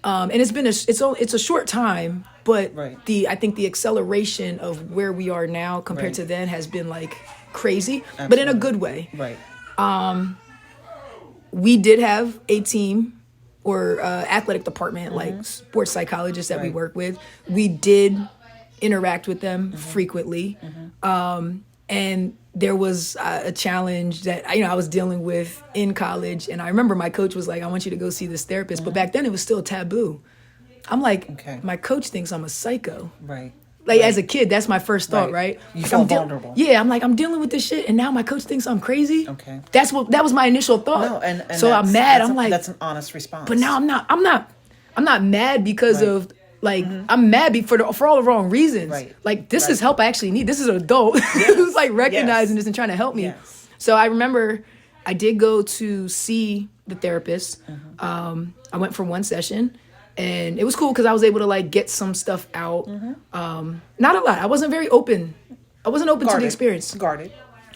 And it's been it's a short time, but Right. I think the acceleration of where we are now compared Right. to then has been like crazy, but in a good way. Right. We did have a team or athletic department, like sports psychologists that we Right. work with. We did interact with them frequently. And there was a challenge that I was dealing with in college. And I remember my coach was like, I want you to go see this therapist. But back then it was still taboo. I'm like, Okay. my coach thinks I'm a psycho. Right. Like as a kid, that's my first thought, Right. right? You Like, felt I'm vulnerable. Yeah, I'm like, I'm dealing with this shit, and now my coach thinks I'm crazy. Okay. That was my initial thought. No, and so that's- I'm mad. that's I'm like, that's an honest response. but now I'm not mad because Right. of like I'm mad for all the wrong reasons. Right. Like this Right. is help I actually need. This is an adult who's like recognizing Yes. this and trying to help me. Yes. So I remember I did go to see the therapist. I went for one session. And it was cool because I was able to like get some stuff out. Not a lot. I wasn't very open. I wasn't open to the experience. Guarded.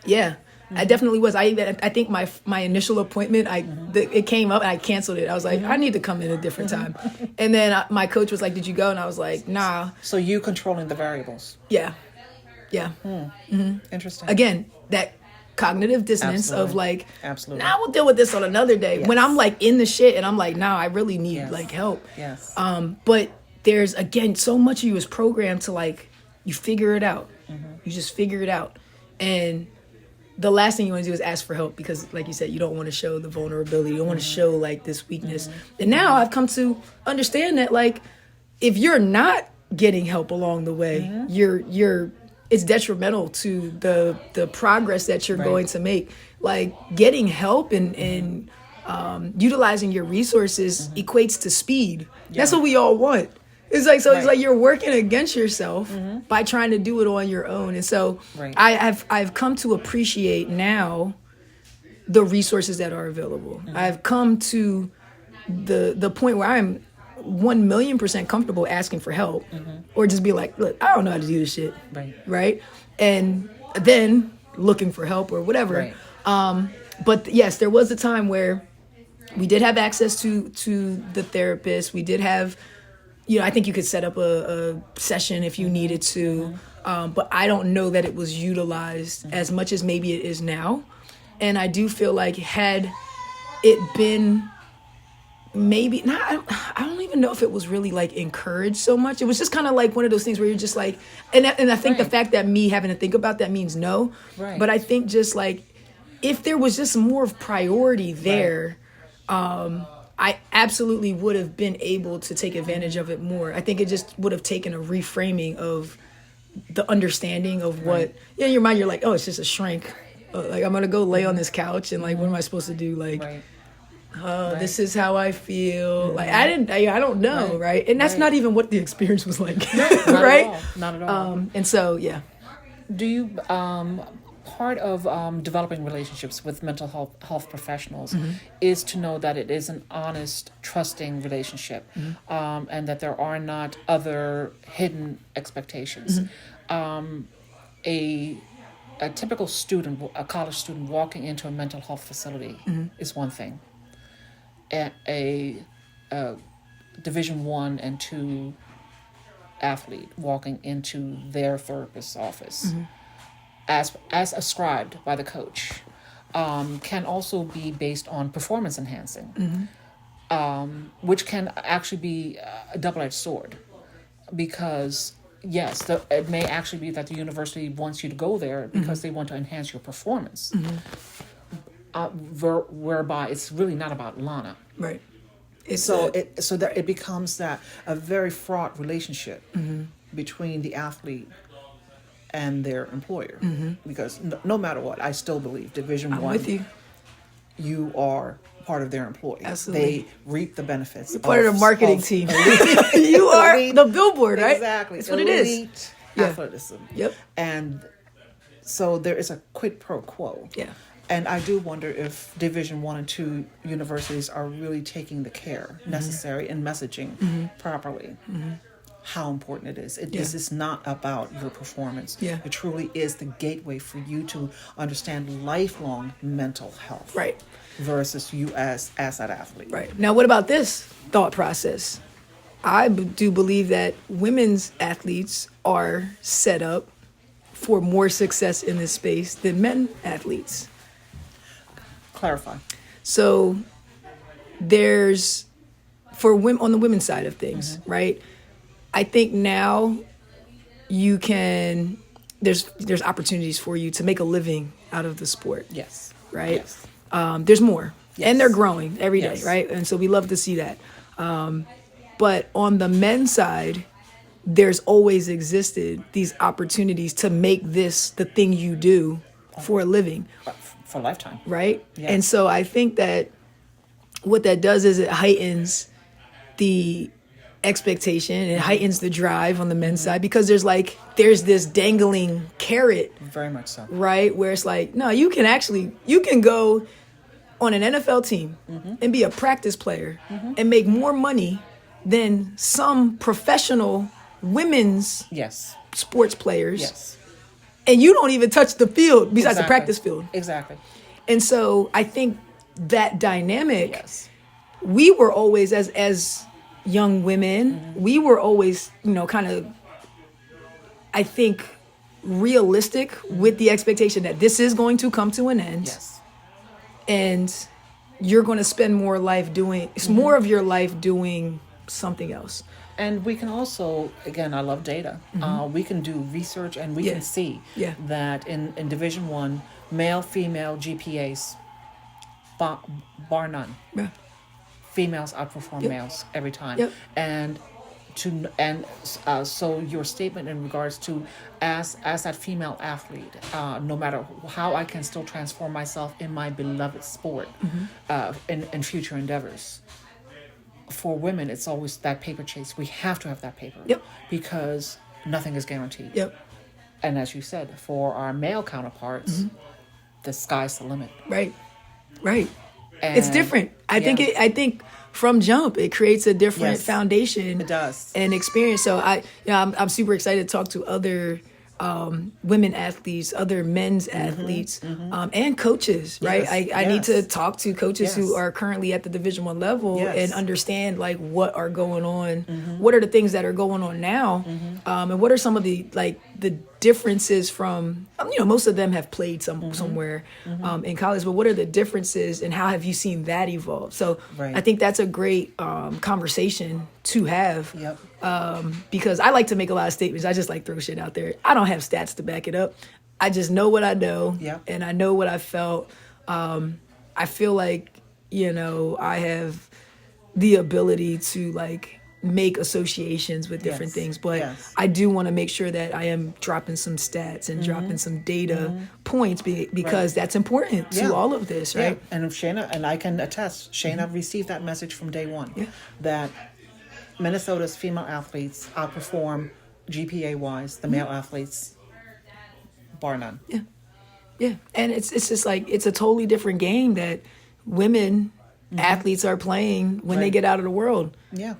Yeah, I definitely was. I think my initial appointment, it came up and I canceled it. I was like, I need to come in a different time. And then my coach was like, did you go? And I was like, nah. So you controlling the variables. Yeah. Interesting. Again, that cognitive dissonance of Absolutely. like, Absolutely. nah, we'll deal with this on another day. Yes. When I'm like in the shit and I'm like, nah, I really need Yes. like help. Yes. But there's, again, so much of you is programmed to like, you figure it out. You just figure it out. And the last thing you want to do is ask for help because, like you said, you don't want to show the vulnerability. You don't want to show like this weakness. And now I've come to understand that like, if you're not getting help along the way, it's detrimental to the progress that you're Right. going to make. Like getting help and utilizing your resources equates to speed. That's what we all want. It's like, so it's Right. like you're working against yourself by trying to do it on your own. And so Right. I've come to appreciate now the resources that are available. I've come to the point where I'm 1,000,000% comfortable asking for help or just be like, look, I don't know how to do this shit. Right. And then looking for help or whatever. Right. But yes, there was a time where we did have access to the therapist. We did have, I think you could set up a session if you needed to. But I don't know that it was utilized as much as maybe it is now. And I do feel like had it been maybe not, I don't even know if it was really like encouraged so much. It was just kind of like one of those things where you're just like, and I think the Right. fact that me having to think about that means no. Right. But I think just like if there was just more of priority there, I absolutely would have been able to take advantage of it more. I think it just would have taken a reframing of the understanding of what, in your mind, you're like, oh, it's just a shrink. Like I'm gonna go lay on this couch and like, what am I supposed to do? Like, Right. this is how I feel. Like I don't know, right? And that's Right. not even what the experience was like, Not right? At all. Not at all. And so, yeah. Do you part of developing relationships with mental health professionals is to know that it is an honest, trusting relationship, and that there are not other hidden expectations. A typical student, a college student walking into a mental health facility is one thing. A Division I and II athlete walking into their therapist's office, as ascribed by the coach, can also be based on performance enhancing, which can actually be a double-edged sword, because yes, it may actually be that the university wants you to go there because they want to enhance your performance, whereby it's really not about Lana. Right. So that it becomes that a very fraught relationship between the athlete and their employer, because no matter what, I still believe Division I'm I, with you. You are part of their employee. Absolutely. They reap the benefits. You're part of the marketing team. You are the billboard, right? Exactly. That's what it is. Elite athleticism. Yep. And so there is a quid pro quo. Yeah. And I do wonder if Division I and II universities are really taking the care necessary in messaging properly how important it is. This is not about your performance. Yeah. It truly is the gateway for you to understand lifelong mental health. Right. Versus you as that athlete. Right. Now, what about this thought process? I do believe that women's athletes are set up for more success in this space than men athletes. Clarify. So there's, for women on the women's side of things, right? I think now you can, there's opportunities for you to make a living out of the sport. Yes. Right? Yes. There's more. Yes. And they're growing every day, Yes. right? And so we love to see that. But on the men's side, there's always existed these opportunities to make this the thing you do for a living. For a lifetime. Right? Yes. And so I think that what that does is it heightens the expectation, it heightens the drive on the men's side, because there's this dangling carrot. Very much so. Right? Where it's like, no, you can go on an NFL team and be a practice player and make more money than some professional women's Yes. sports players. Yes. And you don't even touch the field besides the Exactly. practice field. Exactly. And so I think that dynamic, Yes. we were always, as young women, we were always, kind of, I think, realistic with the expectation that this is going to come to an end. Yes. And you're going to spend more more of your life doing something else. And we can also, again, I love data. We can do research, and we can see that in Division I, male, female GPAs, bar none. Yeah. Females outperform males every time. Yep. And so your statement in regards to as that female athlete, no matter how I can still transform myself in my beloved sport, in future endeavors. For women, it's always that paper chase. We have to have that paper. Yep. Because nothing is guaranteed. Yep. And as you said, for our male counterparts, the sky's the limit. Right. Right. And It's different. I think from jump, it creates a different foundation. It does. And experience. So I'm super excited to talk to other women athletes, other men's athletes, and coaches, right? Yes, I need to talk to coaches who are currently at the Division I level and understand what are going on, what are the things that are going on now, and what are some of the differences from, most of them have played somewhere in college, but what are the differences and how have you seen that evolve? So I think that's a great conversation to have. Yep. Because I like to make a lot of statements. I just throw shit out there. I don't have stats to back it up. I just know what I know, and I know what I felt. I feel like, I have the ability to make associations with different things, but I do want to make sure that I am dropping some stats and dropping some data points because that's important to all of this, right? Yeah. And if Shayna, and I can attest, Shayna received that message from day one, that Minnesota's female athletes outperform GPA-wise the male athletes, bar none. Yeah. Yeah. And it's just like, it's a totally different game that women athletes are playing when they Right. get out of the world Yeah.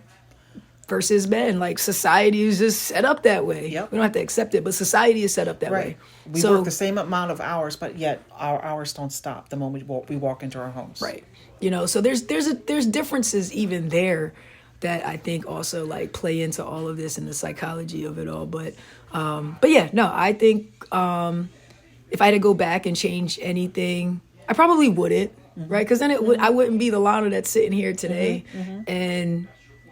versus men. Like, society is just set up that way. Yep. We don't have to accept it, but society is set up that Right. way. We So, work the same amount of hours, but yet our hours don't stop the moment we walk into our homes. right. So there's differences even there that I think also like play into all of this and the psychology of it all. But yeah, no, I think if I had to go back and change anything, I probably wouldn't, right? Because then I wouldn't be the Lana that's sitting here today and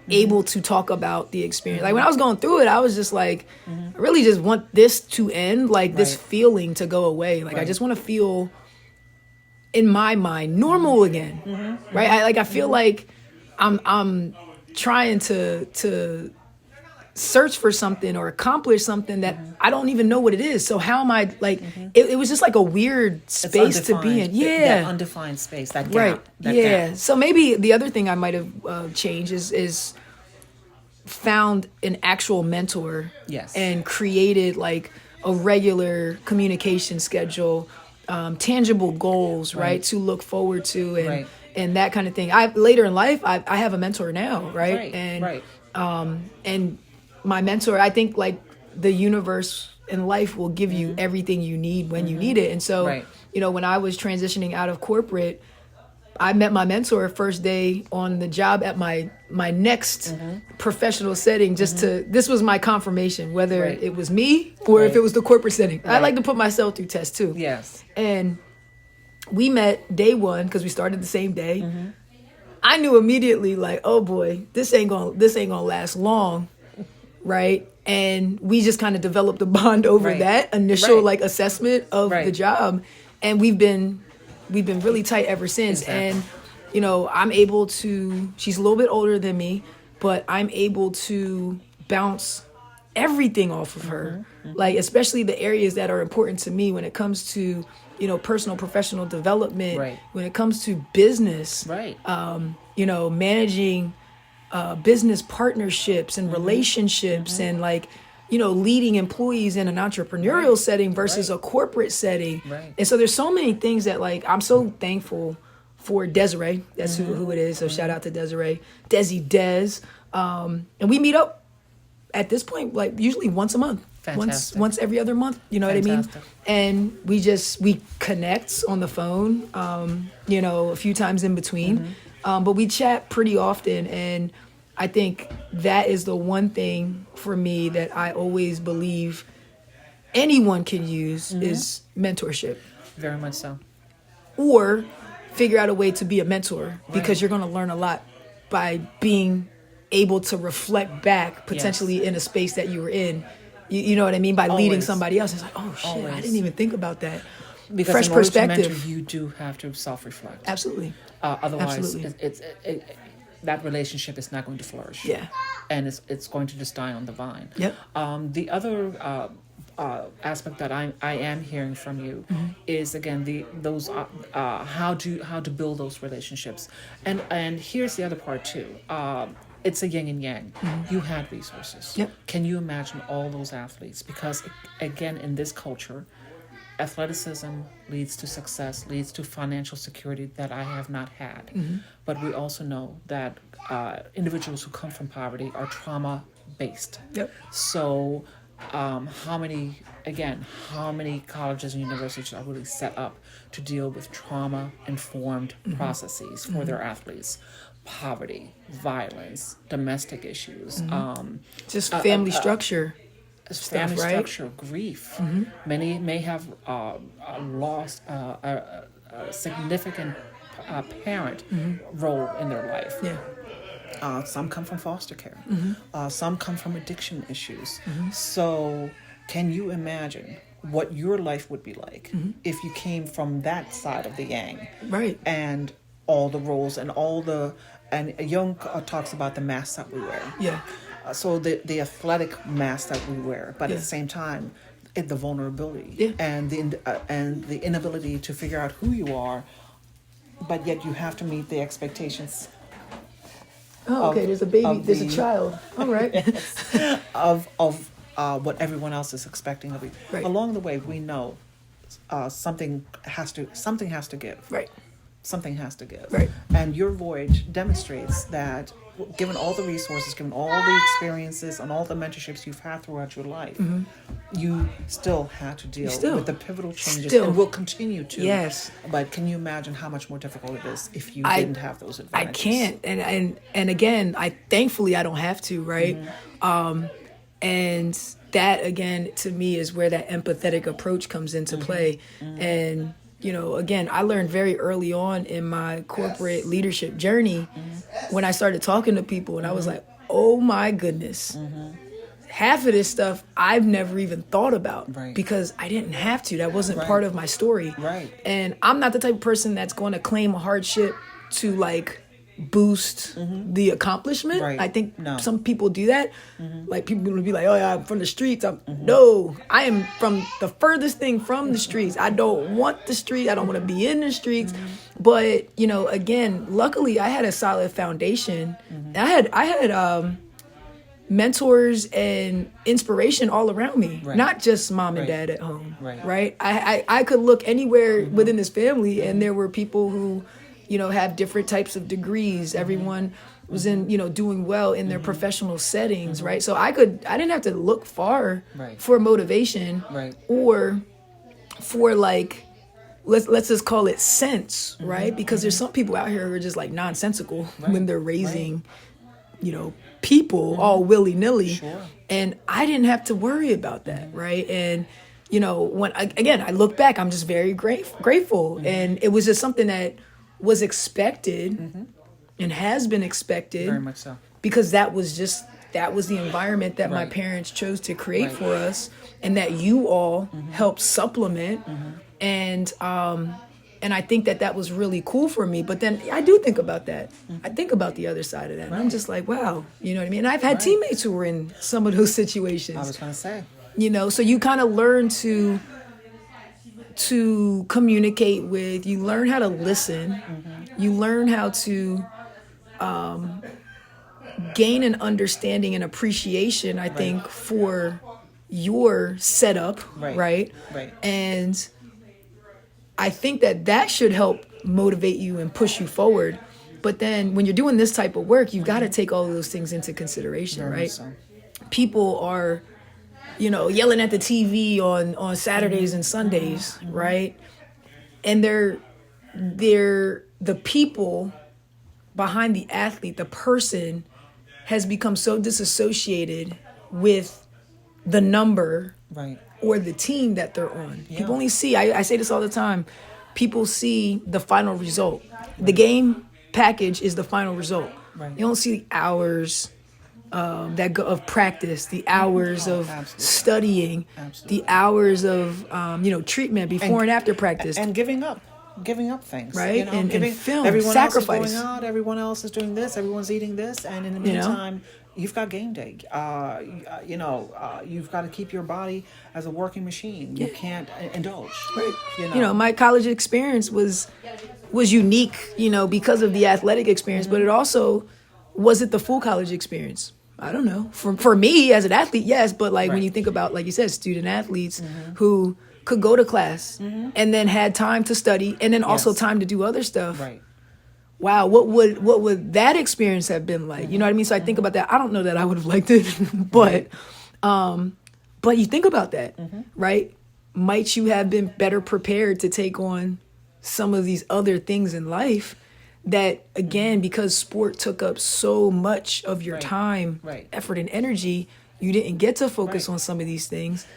able to talk about the experience. Like, when I was going through it, I was just like, I really just want this to end, like this Right. feeling to go away. Like, I Right. just want to feel, in my mind, normal again, right? I feel like I'm trying to search for something or accomplish something that I don't even know what it is. So how am I, like, it was just like a weird It's space to be in. undefined. Yeah. That undefined space, that gap. Right. That Yeah. gap. So maybe the other thing I might have changed is found an actual mentor. Yes. And created like a regular communication schedule, tangible goals, right, to look forward to, and Right. and that kind of thing. Later in life, I have a mentor now, right? Right. And Right. and my mentor, I think, like, the universe and life will give you everything you need when you need it. And so, Right. when I was transitioning out of corporate, I met my mentor first day on the job at my next professional setting. This was my confirmation, whether Right. it was me or if Right. it was the corporate setting. I Right. like to put myself through tests too. Yes. And we met day one because we started the same day. I knew immediately, like, oh boy, this ain't gonna last long, right? And we just kind of developed a bond over Right. that initial Right. like assessment of Right. the job, and we've been really tight ever since. Exactly. And I'm able to. She's a little bit older than me, but I'm able to bounce everything off of her, like, especially the areas that are important to me when it comes to personal professional development, Right. when it comes to business, Right. managing business partnerships and relationships, and like leading employees in an entrepreneurial setting versus Right. a corporate setting. Right. And so there's so many things that, like, I'm so thankful for Desiree. That's who it is. So shout out to Desiree, Des. And we meet up at this point, like, usually once a month. Fantastic. Once every other month, you know what I mean? Fantastic. And we connect on the phone, a few times in between. But we chat pretty often, and I think that is the one thing for me that I always believe anyone can use is mentorship, Very much so. or figure out a way to be a mentor, because you're going to learn a lot by being able to reflect back potentially in a space that you were in. You know what I mean? By leading Always. somebody else. It's like, oh shit, I Always. didn't even think about that. Because Fresh in order perspective. to mentor, you do have to self-reflect. Absolutely. Otherwise, Absolutely. that relationship is not going to flourish. Yeah. And it's going to just die on the vine. Yep. The other aspect that I am hearing from you is, again, those how to build those relationships, and here's the other part too. It's a yin and yang. You had resources. Yep. Can you imagine all those athletes? Because, again, in this culture, athleticism leads to success, leads to financial security that I have not had. But we also know that individuals who come from poverty are trauma-based. Yep. So how many colleges and universities are really set up to deal with trauma-informed processes for their athletes? Poverty, violence, domestic issues, Just family structure. family right? structure, grief. Many may have lost a significant parent role in their life. Yeah. Some come from foster care. Some come from addiction issues. So can you imagine what your life would be like if you came from that side of the yang? Right. And all the roles and Jung talks about the masks that we wear. Yeah. So the athletic mask that we wear, but Yeah. at the same time, the vulnerability Yeah. and the inability to figure out who you are, but yet you have to meet the expectations Oh, okay. There's a baby. of There's a the- child. All right. of what everyone else is expecting of you. Right. Along the way, we know something has to give. Right. Something has to give. Right. And your voyage demonstrates that, given all the resources, given all the experiences and all the mentorships you've had throughout your life, you still had to deal with the pivotal changes and will continue to. Yes. But can you imagine how much more difficult it is if you didn't have those advantages? I can't. And again, thankfully I don't have to, right? And that, again, to me is where that empathetic approach comes into play. And, again, I learned very early on in my corporate leadership journey when I started talking to people, and I was like, oh my goodness. Half of this stuff I've never even thought about because I didn't have to. That wasn't part of my story. Right. And I'm not the type of person that's going to claim a hardship to boost the accomplishment. Right. I think No. some people do that. Like people will be like, oh yeah, I'm from the streets. No, I am from the furthest thing from the streets. I don't want the street. I don't want to be in the streets. But, again, luckily I had a solid foundation. I had mentors and inspiration all around me, not just mom and dad at home. Right. I could look anywhere within this family and there were people who have different types of degrees. Everyone was in, doing well in their professional settings, right? So I didn't have to look far for motivation or for let's just call it sense, right? Because there's some people out here who are just nonsensical when they're raising, people all willy-nilly. And I didn't have to worry about that, right? And, when I look back, I'm just very grateful. And it was just something that was expected and has been expected. Very much so. Because that was the environment that my parents chose to create for us, and that you all helped supplement. And I think that was really cool for me. But then I do think about that. I think about the other side of that. And I'm just like, wow, you know what I mean? And I've had teammates who were in some of those situations. I was going to say. So you kind of learn to communicate with, you learn how to listen, you learn how to gain an understanding and appreciation, I think, for your setup, right? And I think that should help motivate you and push you forward. But then when you're doing this type of work, you've got to take all of those things into consideration, right? So. People are yelling at the TV on Saturdays and Sundays, right? And they're the people behind the athlete, the person has become so disassociated with the number or the team that they're on. Yeah. People only see, I say this all the time, people see the final result. The game package is the final result. You don't see the hours of practice, the hours of studying, the hours of treatment before and after practice, and giving up things, right? And film, everyone sacrifice. Else is going out, everyone else is doing this, everyone's eating this, and in the meantime, you've got game day. You've got to keep your body as a working machine. You can't indulge. Right. My college experience was unique, because of the athletic experience, but it also wasn't the full college experience. I don't know. For me as an athlete, yes, but when you think about, like you said, student athletes who could go to class and then had time to study and then also time to do other stuff. Right. Wow, what would that experience have been like? You know what I mean? So I think about that. I don't know that I would have liked it, but you think about that, right? Might you have been better prepared to take on some of these other things in life that, again, because sport took up so much of your time, effort, and energy, you didn't get to focus on some of these things.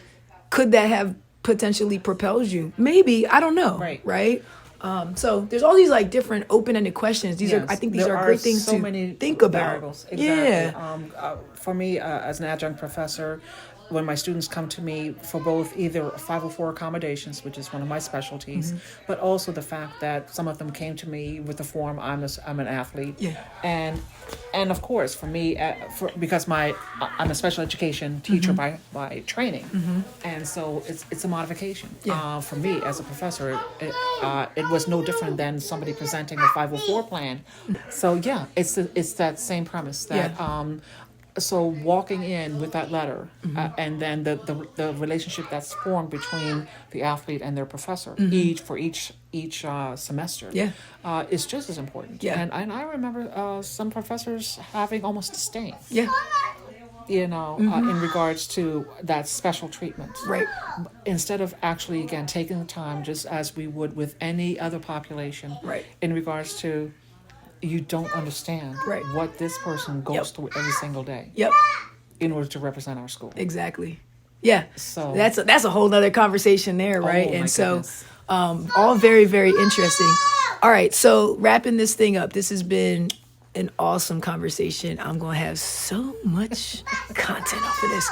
Could that have potentially propelled you? Maybe. I don't know. Right? So there's all these different open-ended questions. I think these are great things to think about. Exactly. Yeah. For me, as an adjunct professor, when my students come to me for both either 504 accommodations, which is one of my specialties, but also the fact that some of them came to me with the form, I'm an athlete. And of course, for me, because I'm a special education teacher by training, and so it's a modification. For me as a professor, it was no different than somebody presenting a 504 plan. So it's that same premise that so walking in with that letter, and then the relationship that's formed between the athlete and their professor each semester, is just as important. Yeah. And I remember some professors having almost disdain. Yeah. In regards to that special treatment. Right. Instead of actually, again, taking the time, just as we would with any other population, Right. in regards to, you don't understand Right. what this person goes through every single day Yep. in order to represent our school. Exactly. Yeah. So that's a whole nother conversation there, right? Oh, my And so, goodness. all very, very interesting. All right. So wrapping this thing up, this has been an awesome conversation. I'm going to have so much content off of this.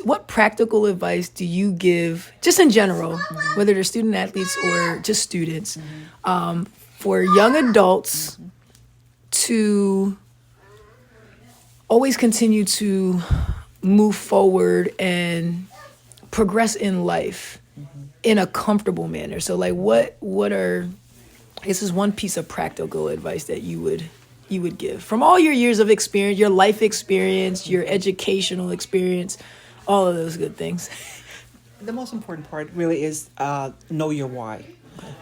What practical advice do you give, just in general, whether they're student athletes or just students, for young adults to always continue to move forward and progress in life in a comfortable manner? So like what are, this is one piece of practical advice that you would give from all your years of experience, your life experience, your educational experience, all of those good things. The most important part really is know your why.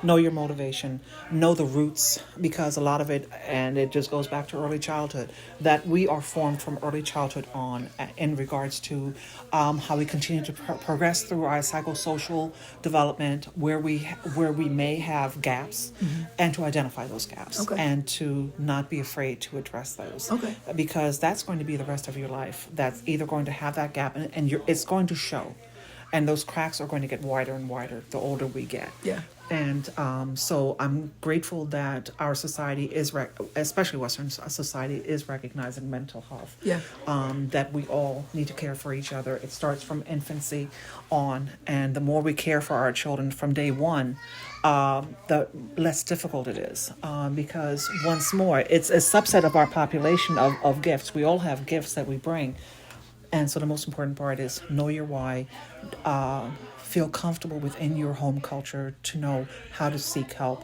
Know your motivation, know the roots, because a lot of it, and it just goes back to early childhood, that we are formed from early childhood on in regards to how we continue to progress through our psychosocial development, where we may have gaps, and to identify those gaps, and to not be afraid to address those, because that's going to be the rest of your life. That's either going to have that gap, and it's going to show. And those cracks are going to get wider and wider the older we get. Yeah. And so I'm grateful that our society is, especially Western society, is recognizing mental health. Yeah. That we all need to care for each other. It starts from infancy on, and the more we care for our children from day one, the less difficult it is. Because once more, it's a subset of our population of gifts. We all have gifts that we bring. And so the most important part is know your why, feel comfortable within your home culture to know how to seek help,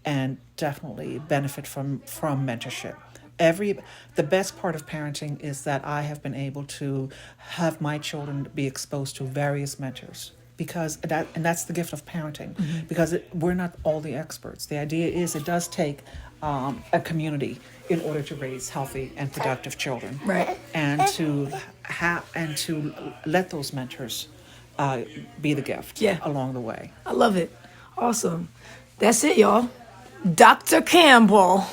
and definitely benefit from mentorship. The best part of parenting is that I have been able to have my children be exposed to various mentors, because that's the gift of parenting, because we're not all the experts. The idea is it does take a community in order to raise healthy and productive children, Right. and to let those mentors be the gift along the way. I love it. Awesome. That's it, y'all. Dr. Campbell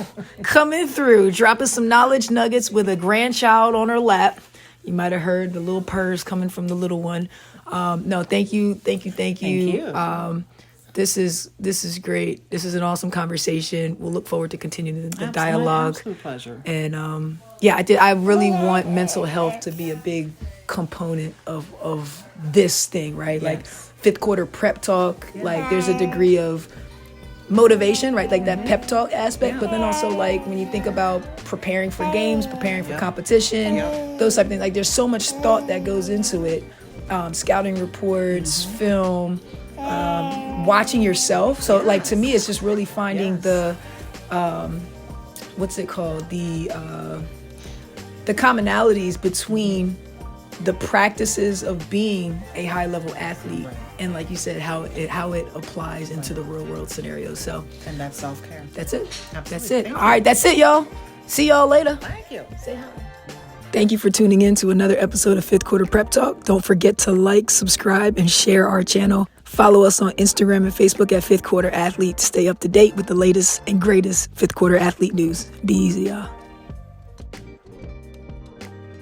coming through, dropping some knowledge nuggets with a grandchild on her lap. You might have heard the little purrs coming from the little one. No, thank you. Thank you. This is great. This is an awesome conversation. We'll look forward to continuing the dialogue. Absolute pleasure. And I really want mental health to be a big component of this thing, right? Yes. Like fifth quarter prep talk. Like there's a degree of motivation, right? Like that pep talk aspect, but then also like when you think about preparing for games, preparing for competition, those type of things. Like there's so much thought that goes into it. Scouting reports, film, watching yourself. So like to me, it's just really finding the what's it called, the commonalities between the practices of being a high level athlete, and like you said, how it applies into the real world scenarios. So, and that's self-care. That's it. Absolutely. That's it. Thank All right, that's it, y'all. See y'all later. Thank you. Say hi. Thank you for tuning in to another episode of Fifth Quarter Prep Talk. Don't forget to like, subscribe, and share our channel. Follow us on Instagram and Facebook at Fifth Quarter Athlete to stay up to date with the latest and greatest Fifth Quarter Athlete news. Be easy, y'all.